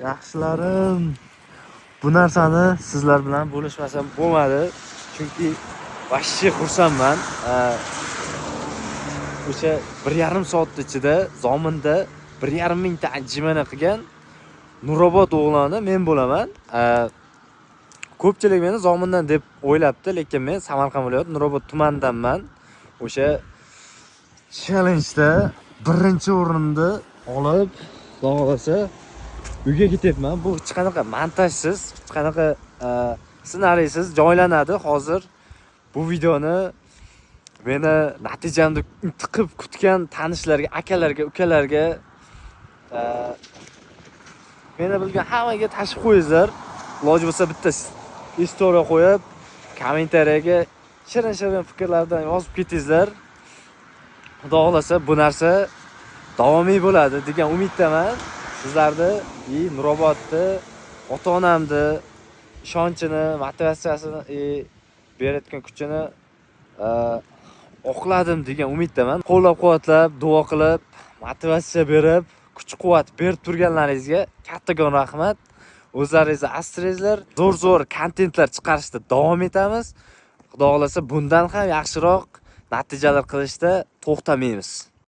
Yaxshilarim, bu narsani sizlar bilan bo'lishmasam bo'lmadi. Chunki vashshi xursandman. O'sha 1,5 soat ichida Zominda 1,5 mingta anjumani qilgan Nurobod o'g'loni men bo'laman. Ko'pchilik meni Zomindan deb o'ylabdi, lekin men Samarqand viloyat Nurobod tumanidanman. O'sha challenge'da birinchi o'rinni olib, Xudo xolasa uyga ketyapman. Bu hech qanaqa montajsiz, hech qanaqa ssenariysiz joylanadi. Hozir bu videoni meni natijamni intiqib kutgan tanishlarga, akalarga, ukalarga, meni bilgan hammaga tashib qo'yinglar. Iloji bo'lsa bitta istoriya qo'yib, kommentariyaga shirin fikrlardan yozib ketingizlar. Xudo xolasa bu narsa davomiy bo'ladi degan umiddaman. Sizlarni Nurobodni, ota-onamni ishonchini, motivatsiyasini berayotgan kuchini oqladim degan umiddaman. Qo'llab-quvvatlab, duo qilib, motivatsiya berib, kuch-quvvat berib turganlaringizga kattagon rahmat. O'zlaringizni asraysizlar. Zo'r kontentlar chiqarishda davom etamiz. Xudo xolasa bundan ham yaxshiroq natijalar qilishda to'xtamaymiz.